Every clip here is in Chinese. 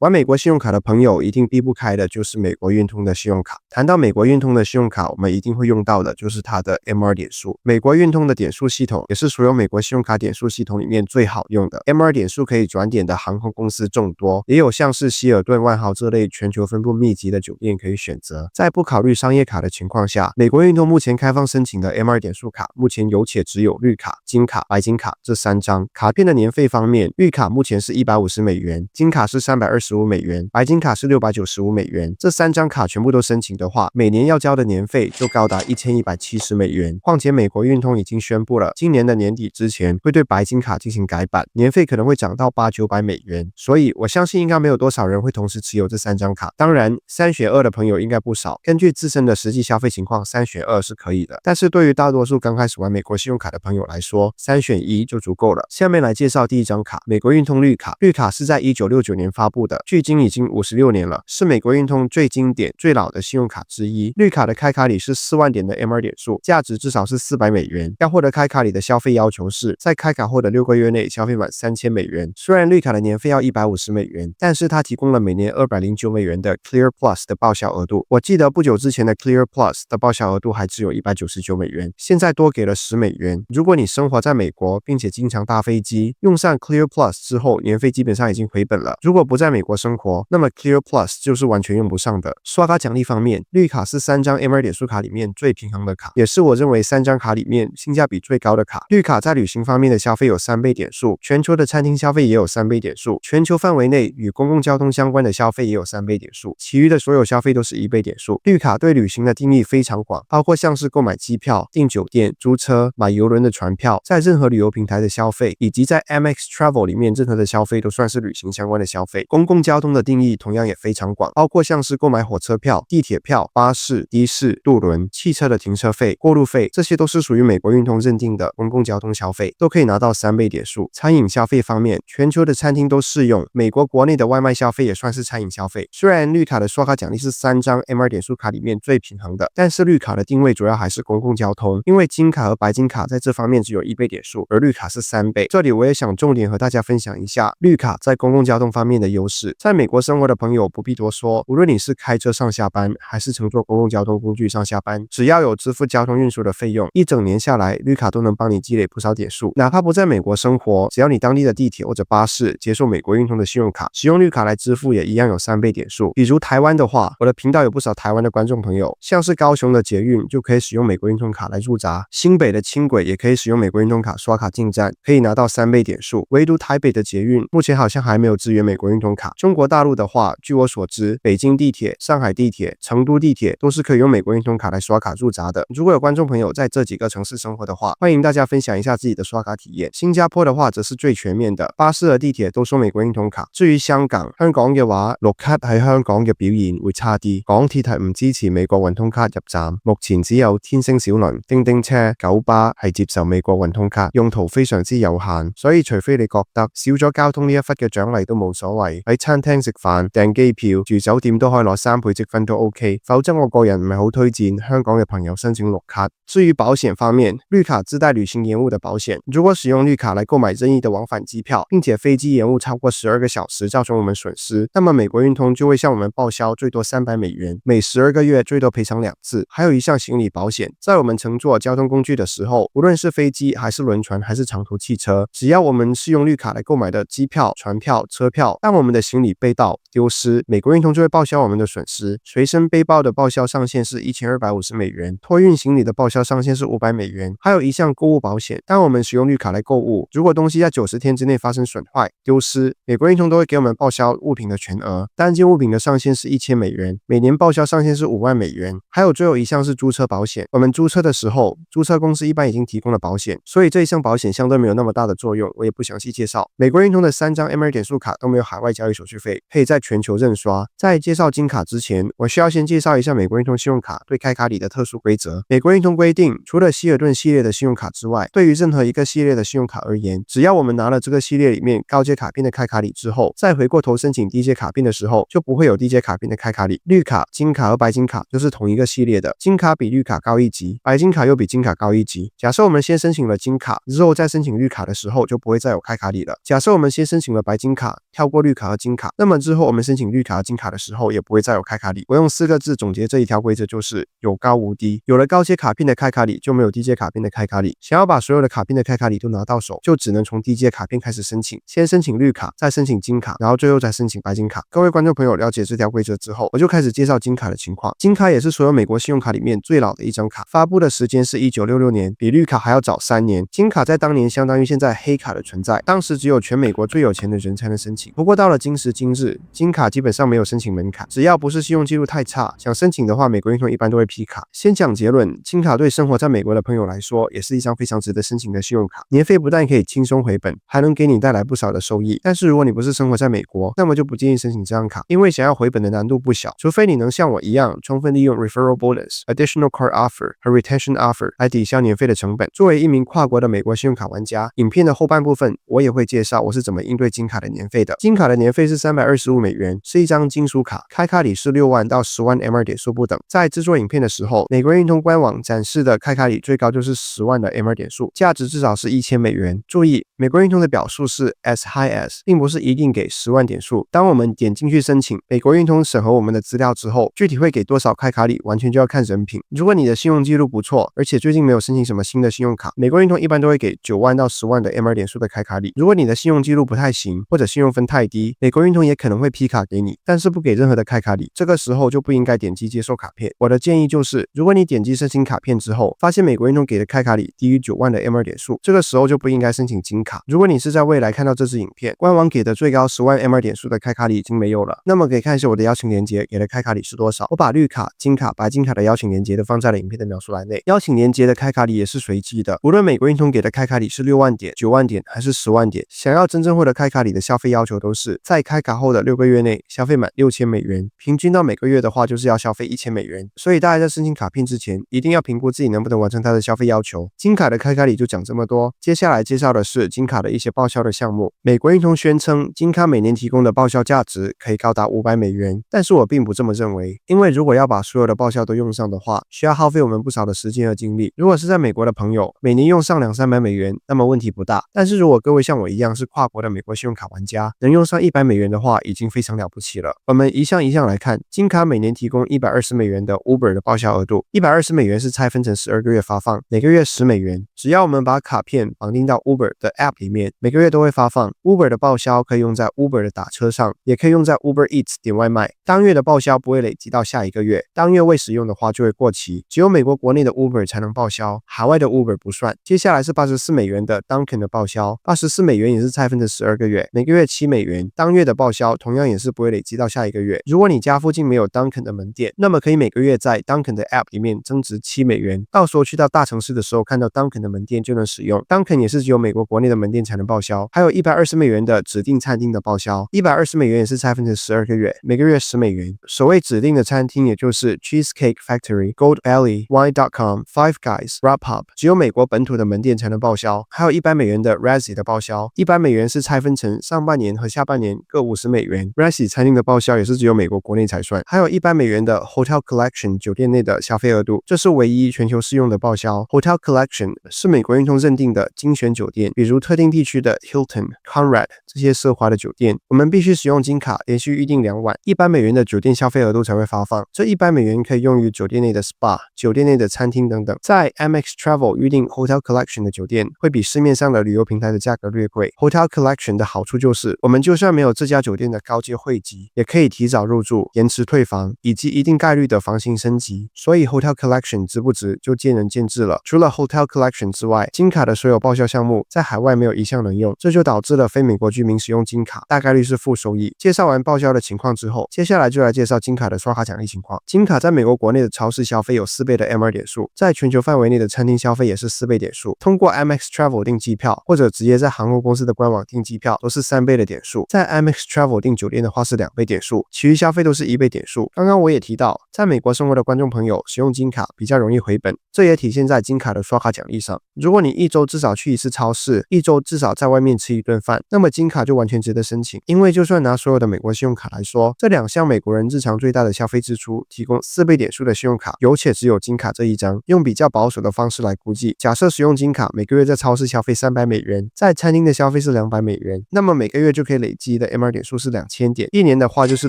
玩美国信用卡的朋友一定避不开的就是美国运通的信用卡。谈到美国运通的信用卡，我们一定会用到的就是它的 MR 点数。美国运通的点数系统也是所有美国信用卡点数系统里面最好用的。MR 点数可以转点的航空公司众多，也有像是希尔顿、万豪这类全球分布密集的酒店可以选择。在不考虑商业卡的情况下，美国运通目前开放申请的 MR 点数卡，目前有且只有绿卡、金卡、白金卡这3张。卡片的年费方面，绿卡目前是150美元，金卡是325美元，白金卡是695美元。这3张卡全部都申请的话，每年要交的年费就高达1170美元。况且美国运通已经宣布了，今年的年底之前会对白金卡进行改版，年费可能会涨到800-900美元。所以我相信应该没有多少人会同时持有这3张卡。当然，3选2的朋友应该不少，根据自身的实际消费情况，3选2是可以的。但是对于大多数刚开始玩美国信用卡的朋友来说，3选1就足够了。下面来介绍第一张卡，美国运通绿卡。绿卡是在1969年发布的，距今已经56年了，是美国运通最经典、最老的信用卡之一。绿卡的开卡礼是4万点的 MR 点数，价值至少是400美元。要获得开卡礼的消费要求是，在开卡后的6个月内消费满3000美元。虽然绿卡的年费要150美元，但是它提供了每年209美元的 Clear Plus 的报销额度。我记得不久之前的 Clear Plus 的报销额度还只有199美元，现在多给了10美元。如果你生活在美国，并且经常搭飞机，用上 Clear Plus 之后，年费基本上已经回本了。如果不在美国生活，那么 Clear Plus 就是完全用不上的。刷卡奖励方面，绿卡是3张 MR 点数卡里面最平衡的卡，也是我认为3张卡里面性价比最高的卡。绿卡在旅行方面的消费有3倍点数，全球的餐厅消费也有3倍点数，全球范围内与公共交通相关的消费也有3倍点数，其余的所有消费都是1倍点数。绿卡对旅行的定义非常广，包括像是购买机票、订酒店、租车、买邮轮的船票，在任何旅游平台的消费，以及在 MX Travel 里面任何的消费都算是旅行相关的消费。公共交通的定义同样也非常广，包括像是购买火车票、地铁票、巴士、的士、渡轮、汽车的停车费、过路费，这些都是属于美国运通认定的公共交通消费，都可以拿到3倍点数。餐饮消费方面，全球的餐厅都适用，美国国内的外卖消费也算是餐饮消费。虽然绿卡的刷卡奖励是3张 MR 点数卡里面最平衡的，但是绿卡的定位主要还是公共交通，因为金卡和白金卡在这方面只有1倍点数，而绿卡是3倍。这里我也想重点和大家分享一下绿卡在公共交通方面的优势。在美国生活的朋友不必多说，无论你是开车上下班，还是乘坐公共交通工具上下班，只要有支付交通运输的费用，一整年下来，绿卡都能帮你积累不少点数。哪怕不在美国生活，只要你当地的地铁或者巴士接受美国运通的信用卡，使用绿卡来支付也一样有3倍点数。比如台湾的话，我的频道有不少台湾的观众朋友，像是高雄的捷运就可以使用美国运通卡来入闸，新北的轻轨也可以使用美国运通卡刷卡进站，可以拿到3倍点数。唯独台北的捷运目前好像还没有支援美国运通卡。中国大陆的话，据我所知，北京地铁、上海地铁、成都地铁都是可以用美国运通卡来刷卡入闸的。如果有观众朋友在这几个城市生活的话，欢迎大家分享一下自己的刷卡体验。新加坡的话则是最全面的，巴士和地鐵都收美國運通卡。至於香港嘅話，綠卡喺香港嘅表現會差啲，港鐵係唔支持美國運通卡入站，目前只有天星小輪、叮叮車、九巴係接受美國運通卡，用途非常之有限，所以除非你覺得少咗交通呢一忽嘅獎勵都冇所謂，喺餐廳食飯、訂機票、住酒店都可以攞3倍積分都 OK， 否則我個人唔係好推薦香港嘅朋友申請綠卡。至於保險方面，綠卡自帶旅行延誤的保險，如果使用綠卡來購買任意的往返機票，並且飛機延誤超過12個小時造成我們損失，那麼美國運通就會向我們報銷最多300美元，每12個月最多賠償2次。還有一項行李保險，在我們乘坐交通工具的時候，無論是飛機還是輪船還是長途汽車，只要我們是用綠卡來購買的機票、船票、車票，當我們的行李被盜、丟失，美國運通就會報銷我們的損失。隨身背包的報銷上限是1250美元，托運行李的報銷上限是500美元。還有一項購物保險，當我們使用綠卡來購物，如果東西在90天之內發生損壞、丟失，美國運通都會給我們報銷物品的全額，單件物品的上限是1000美元，每年報銷上限是5萬美元。還有最後一項是租車保險，我們租車的時候，租車公司一般已經提供了保險，所以這一項保險相對沒有那麼大的作用，我也不詳細介紹。美國運通的3張 MR 點數卡都沒有海外交易手續費，可以在全球認刷。在介紹金卡之前，我需要先介紹一下美國運通信用卡對開卡禮的特殊規則。美國運通規定，除了希爾頓系列的信用卡之外，對於任何一個系列的信用卡而言，只要我們拿了這個系列裡面高階卡片的開卡禮之後，再回過頭申請低階卡片的時候，就不會有低階卡片的開卡禮。綠卡、金卡和白金卡就是同一個系列的，金卡比綠卡高一級，白金卡又比金卡高一級。假設我們先申請了金卡，之後再申請綠卡的時候，就不會再有開卡禮了。假設我們先申請了白金卡，跳過綠卡和金金卡，那么之后我们申请绿卡、金卡的时候也不会再有开卡礼。我用4个字总结这一条规则，就是有高无低。有了高阶卡片的开卡礼，就没有低阶卡片的开卡礼。想要把所有的卡片的开卡礼都拿到手，就只能从低阶卡片开始申请，先申请绿卡，再申请金卡，然后最后再申请白金卡。各位观众朋友了解这条规则之后，我就开始介绍金卡的情况。金卡也是所有美国信用卡里面最老的一张卡，发布的时间是1966年，比绿卡还要早3年。金卡在当年相当于现在黑卡的存在，当时只有全美国最有钱的人才能申请。不过到了今时今日，金卡基本上没有申请门槛，只要不是信用记录太差，想申请的话，美国运通一般都会批卡。先讲结论，金卡对生活在美国的朋友来说，也是一张非常值得申请的信用卡。年费不但可以轻松回本，还能给你带来不少的收益。但是如果你不是生活在美国，那么就不建议申请这张卡，因为想要回本的难度不小，除非你能像我一样充分利用 referral bonus、additional card offer 和 retention offer 来抵消年费的成本。作为一名跨国的美国信用卡玩家，影片的后半部分我也会介绍我是怎么应对金卡的年费的。金卡的年费是325美元，是一张金属卡，开卡礼是6万到10万 MR 点数不等。在制作影片的时候，美国运通官网展示的开卡礼最高就是10万的 MR 点数，价值至少是1000美元。注意，美国运通的表述是 as high as， 并不是一定给10万点数。当我们点进去申请，美国运通审核我们的资料之后，具体会给多少开卡礼，完全就要看人品。如果你的信用记录不错，而且最近没有申请什么新的信用卡，美国运通一般都会给9万到10万的 MR 点数的开卡礼。如果你的信用记录不太行，或者信用分太低，美国运通也可能会批卡给你，但是不给任何的开卡礼。这个时候就不应该点击接受卡片。我的建议就是，如果你点击申请卡片之后，发现美国运通给的开卡礼低于9万的 MR 点数，这个时候就不应该申请金卡。如果你是在未来看到这支影片，官网给的最高10万 MR 点数的开卡礼已经没有了，那么可以看一下我的邀请链接，给的开卡礼是多少。我把绿卡、金卡、白金卡的邀请链接都放在了影片的描述栏内。邀请链接的开卡礼也是随机的，无论美国运通给的开卡礼是6万点、9万点还是10万点，想要真正获得开卡礼的消费要求都是在开卡后的6个月内消费满6000美元，平均到每个月的话就是要消费1000美元。所以大家在申请卡片之前，一定要评估自己能不能完成它的消费要求。金卡的开卡礼就讲这么多，接下来介绍的是金卡的一些报销的项目。美国运通宣称金卡每年提供的报销价值可以高达500美元，但是我并不这么认为，因为如果要把所有的报销都用上的话，需要耗费我们不少的时间和精力。如果是在美国的朋友，每年用上200-300美元，那么问题不大。但是如果各位像我一样是跨国的美国信用卡玩家，能用上100美元的话，已经非常了不起了。我们一项一项来看，金卡每年提供120美元的 Uber 的报销额度，120美元是拆分成12个月发放，每个月10美元。只要我们把卡片绑定到 Uber 的 App 里面，每个月都会发放。Uber 的报销可以用在 Uber 的打车上，也可以用在 Uber Eats 点外卖。当月的报销不会累积到下一个月，当月未使用的话就会过期。只有美国国内的 Uber 才能报销，海外的 Uber 不算。接下来是84美元的 Dunkin 的报销，84美元也是拆分成12个月，每个月7美元。当月的报销同样也是不会累积到下一个月。如果你家附近没有 Dunkin 的门店，那么可以每个月在 Dunkin 的 App 里面增值7美元，到时候去到大城市的时候看到 Dunkin 的门店就能使用。Dunkin 也是只有美国国内的门店才能报销。还有120美元的指定餐厅的报销，120美元也是拆分成12个月，每个月10美元。所谓指定的餐厅，也就是 Cheesecake Factory、Gold Valley、Wine.com、Five Guys、Grubhub， 只有美国本土的门店才能报销。还有100美元的 Razzie 的报销，100美元是拆分成上半年和下半年各50美元。Razzie 餐厅的报销也是只有美国国内才算。还有100美元的 Hotel Collection 酒店内的消费额度，这是唯一全球适用的报销。Hotel Collection 是美国运通认定的精选酒店，比如特定地区的 Hilton、Conrad 这些奢华的酒店，我们必须使用金卡连续预订2晚，100美元的酒店消费额度才会发放。这100美元可以用于酒店内的 SPA、酒店内的餐厅等等。在 Amex Travel 预订 Hotel Collection 的酒店，会比市面上的旅游平台的价格略贵。Hotel Collection 的好处就是，我们就算没有这家酒店的高阶会籍，也可以提早入住、延迟退房，以及一定概率的房型升级。所以 Hotel Collection 值不值就见仁见智了。除了 Hotel Collection 之外，金卡的所有报销项目在海外没有一项能用，这就导致了非美国居民使用金卡大概率是负收益。介绍完报销的情况之后，接下来就来介绍金卡的刷卡奖励情况。金卡在美国国内的超市消费有4倍的 MR 点数，在全球范围内的餐厅消费也是4倍点数。通过 Amex Travel 订机票，或者直接在航空公司的官网订机票，都是3倍的点数。在 Amex Travel 订酒店的话是2倍点数，其余消费都是1倍点数。刚刚我也提到，在美国生活的观众朋友使用金卡比较容易回本，这也体现在金卡的刷卡奖励上。如果你一周至少去一次超市，一一周至少在外面吃一顿饭，那么金卡就完全值得申请。因为就算拿所有的美国信用卡来说，这2项美国人日常最大的消费支出提供4倍点数的信用卡，有且只有金卡这一张。用比较保守的方式来估计，假设使用金卡每个月在超市消费300美元，在餐厅的消费是200美元，那么每个月就可以累积的 MR 点数是2000点，一年的话就是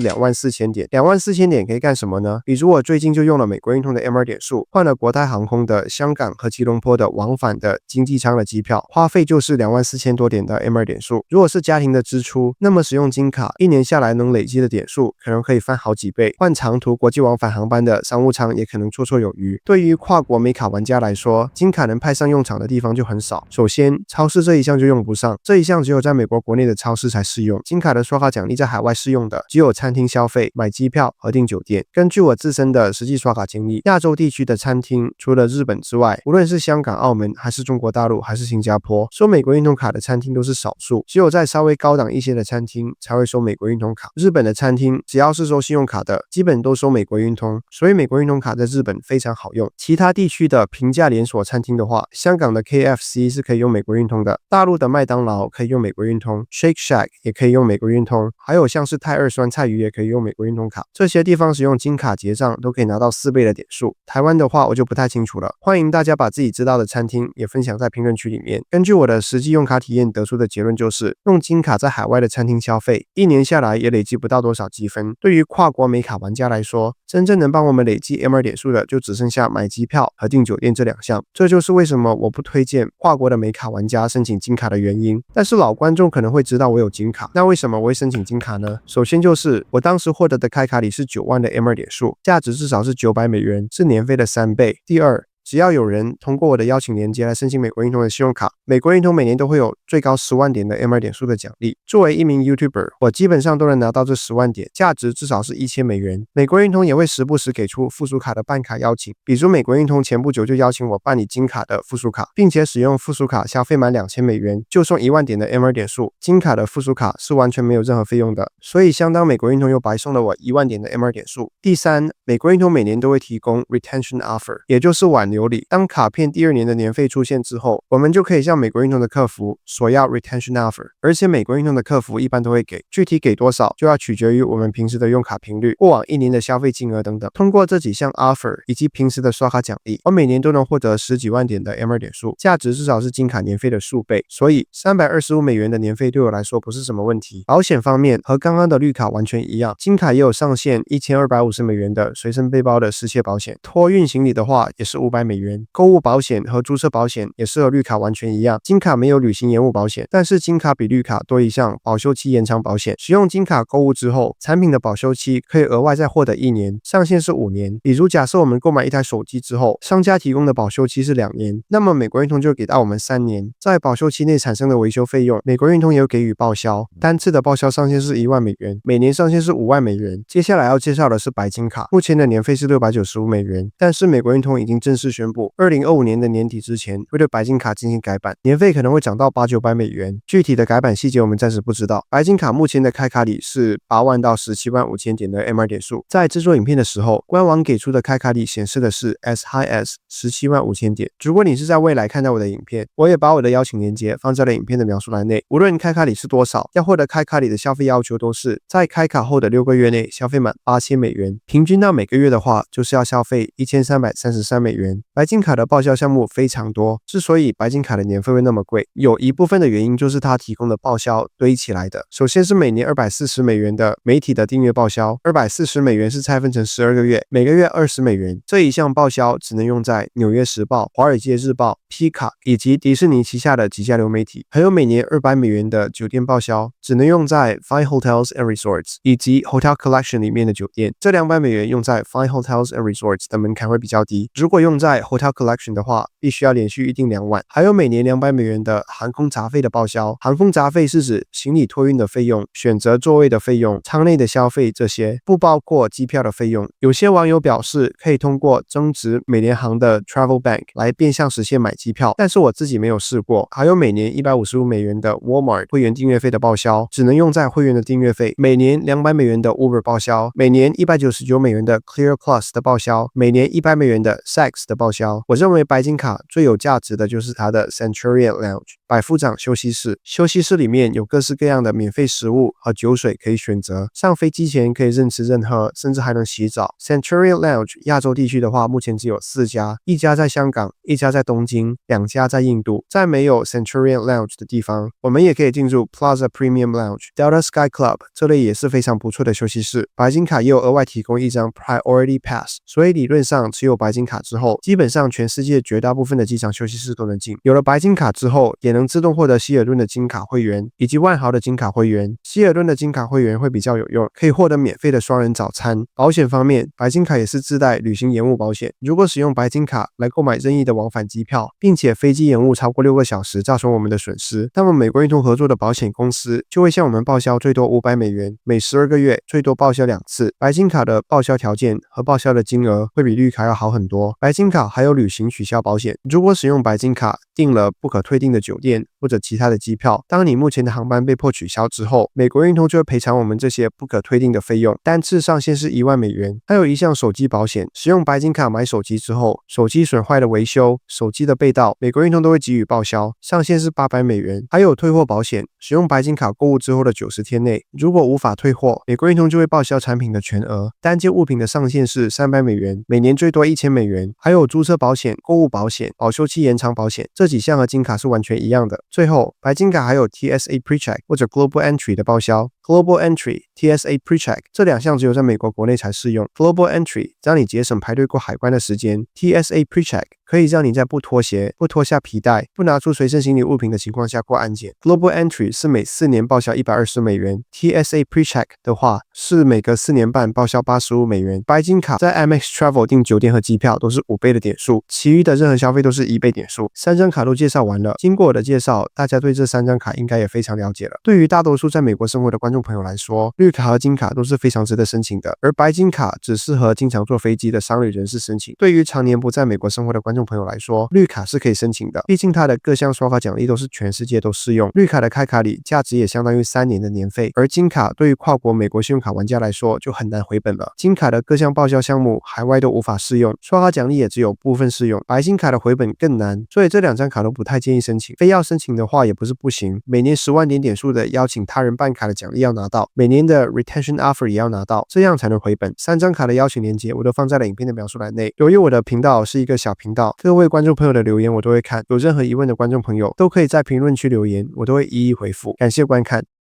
24000点。24000点可以干什么呢？比如我最近就用了美国运通的 MR 点数，换了国泰航空的香港和吉隆坡的往返的经济舱的机票，花费就是24000多点的 MR 点数。如果是家庭的支出，那么使用金卡一年下来能累积的点数可能可以翻好几倍，换长途国际往返航班的商务舱也可能绰绰有余。对于跨国美卡玩家来说，金卡能派上用场的地方就很少。首先，超市这一项就用不上，这一项只有在美国国内的超市才适用。金卡的刷卡奖励在海外适用的只有餐厅消费、买机票和订酒店。根据我自身的实际刷卡经历，亚洲地区的餐厅除了日本之外，无论是香港、澳门还是中国大陆还是新加坡，收美国运通卡的餐厅都是少数，只有在稍微高档一些的餐厅才会收美国运通卡。日本的餐厅只要是收信用卡的，基本都收美国运通，所以美国运通卡在日本非常好用。其他地区的平价连锁餐厅的话，香港的 KFC 是可以用美国运通的，大陆的麦当劳可以用美国运通， Shake Shack 也可以用美国运通，还有像是泰二酸菜鱼也可以用美国运通卡。这些地方使用金卡结账都可以拿到4倍的点数。台湾的话我就不太清楚了，欢迎大家把自己知道的餐厅也分享在评论区里面。根据我的实际用卡体验得出的结论就是，用金卡在海外的餐厅消费，一年下来也累积不到多少积分。对于跨国美卡玩家来说，真正能帮我们累积 MR 点数的就只剩下买机票和订酒店这2项。这就是为什么我不推荐跨国的美卡玩家申请金卡的原因。但是老观众可能会知道我有金卡，那为什么我会申请金卡呢？首先就是我当时获得的开卡礼是9万的 MR 点数，价值至少是900美元，是年费的3倍。第二，只要有人通过我的邀请链接来申请美国运通的信用卡，美国运通每年都会有最高10万点的 MR 点数的奖励。作为一名 YouTuber， 我基本上都能拿到这10万点，价值至少是1000美元。美国运通也会时不时给出附属卡的办卡邀请，比如美国运通前不久就邀请我办理金卡的附属卡，并且使用附属卡消费满2000美元就送1万点的 MR 点数。金卡的附属卡是完全没有任何费用的，所以相当美国运通又白送了我1万点的 MR 点数。第三，美国运通每年都会提供 Retention Offer， 也就是挽留礼。当卡片第2年的年费出现之后，我们就可以向美国运通的客服索要 Retention Offer， 而且美国运通的客服一般都会给，具体给多少就要取决于我们平时的用卡频率、过往1年的消费金额等等。通过这几项 Offer 以及平时的刷卡奖励，我每年都能获得10几万点的 MR 点数，价值至少是金卡年费的数倍，所以325美元的年费对我来说不是什么问题。保险方面和刚刚的绿卡完全一样，金卡也有上限1250美元的随身背包的失窃保险，托运行李的话也是500美元。购物保险和注册保险也是和绿卡完全一样，金卡没有旅行延误保险，但是金卡比绿卡多一项保修期延长保险。使用金卡购物之后，产品的保修期可以额外再获得1年，上限是5年。比如假设我们购买一台手机之后，商家提供的保修期是2年，那么美国运通就给到我们3年。在保修期内产生的维修费用，美国运通也有给予报销，单次的报销上限是1万美元，每年上限是5万美元。接下来要介绍的是白金卡，目前的年费是695美元，但是美国运通已经正式宣布2025年的年底之前会对白金卡进行改版，年费可能会涨到800-900美元，具体的改版细节我们暂时不知道。白金卡目前的开卡礼是8万到17万5千点的 MR 点数，在制作影片的时候，官网给出的开卡礼显示的是 as high as 17万5千点。如果你是在未来看到我的影片，我也把我的邀请链接放在了影片的描述栏内。无论开卡礼是多少，要获得开卡礼的消费要求都是在开卡后的6个月内消费满8000美元，平均到每个月的话就是要消费1333美元。白金卡的报销项目非常多，之所以白金卡的年费会那么贵，有一部分的原因就是它提供的报销堆起来的。首先是每年240美元的媒体的订阅报销，240美元是拆分成12个月，每个月20美元。这一项报销只能用在纽约时报、华尔街日报、皮卡以及迪士尼旗下的几家流媒体。还有每年200美元的酒店报销，只能用在 Fine Hotels and Resorts 以及 Hotel Collection 里面的酒店。这200美元用在 Fine Hotels and Resorts 的门槛会比较低，如果用在 Hotel Collection 的话，必须要连续预订2晚。还有每年200美元的航空杂费的报销，航空杂费是指行李托运的费用、选择座位的费用、舱内的消费，这些不包括机票的费用。有些网友表示可以通过增值美联航的 Travel Bank 来变相实现买机票，但是我自己没有试过。还有每年155美元的 Walmart 会员订阅费的报销，只能用在会员的订阅费。每年200美元的 Uber 报销，每年199美元的 Clear Plus 的报销，每年100美元的 Saks 的报销。我认为白金卡最有价值的就是它的 Centurion Lounge。百夫长休息室，休息室里面有各式各样的免费食物和酒水可以选择，上飞机前可以任吃任喝，甚至还能洗澡。Centurion Lounge 亚洲地区的话，目前只有4家，一家在香港，一家在东京，2家在印度。在没有 Centurion Lounge 的地方，我们也可以进入 Plaza Premium Lounge、Delta Sky Club 这类也是非常不错的休息室。白金卡也有额外提供一张 Priority Pass， 所以理论上持有白金卡之后，基本上全世界绝大部分的机场休息室都能进。有了白金卡之后，也能自动获得希尔顿的金卡会员以及万豪的金卡会员。希尔顿的金卡会员会比较有用，可以获得免费的双人早餐。保险方面，白金卡也是自带旅行延误保险，如果使用白金卡来购买任意的往返机票，并且飞机延误超过6个小时造成我们的损失，那么美国运通合作的保险公司就会向我们报销最多500美元，每12个月最多报销2次。白金卡的报销条件和报销的金额会比绿卡要好很多。白金卡还有旅行取消保险，如果使用白金卡订了不可退订的酒店或者其他的机票，当你目前的航班被迫取消之后，美国运通就会赔偿我们这些不可退订的费用，单次上限是1万美元。还有一项手机保险，使用白金卡买手机之后，手机损坏的维修、手机的被盗，美国运通都会给予报销，上限是800美元。还有退货保险，使用白金卡购物之后的90天内，如果无法退货，美国运通就会报销产品的全额，单件物品的上限是300美元，每年最多1000美元。还有租车保险、购物保险、保修期延长保险，这几项和金卡是完全一样的。最后，白金卡还有 TSA PreCheck 或者 Global Entry 的报销。Global Entry、TSA PreCheck 这2项只有在美国国内才适用。Global Entry 让你节省排队过海关的时间， TSA PreCheck 可以让你在不脱鞋、不脱下皮带、不拿出随身行李物品的情况下过安检。Global Entry 是每4年报销120美元， TSA PreCheck 的话是每隔4年半报销85美元。白金卡在 Amex Travel 订酒店和机票都是5倍的点数，其余的任何消费都是1倍点数。3张卡都介绍完了，经过我的介绍，大家对这3张卡应该也非常了解了。对于大多数在美国生活的观众朋友来说，绿卡和金卡都是非常值得申请的，而白金卡只适合经常坐飞机的商旅人士申请。对于常年不在美国生活的观众朋友来说，绿卡是可以申请的，毕竟它的各项刷卡奖励都是全世界都适用。绿卡的开卡礼价值也相当于3年的年费，而金卡对于跨国美国信用卡玩家来说就很难回本了。金卡的各项报销项目海外都无法适用，刷卡奖励也只有部分适用，白金卡的回本更难，所以这2张卡都不太建议申请。非要申请的话也不是不行，每年10万点数的邀请他人办卡的奖励要拿到，每年的 retention offer 也要拿到，这样才能回本。3张卡的邀请链接我都放在了影片的描述栏内。由于我的频道是一个小频道，各位观众朋友的留言我都会看，有任何疑问的观众朋友都可以在评论区留言，我都会一一回复。感谢观看。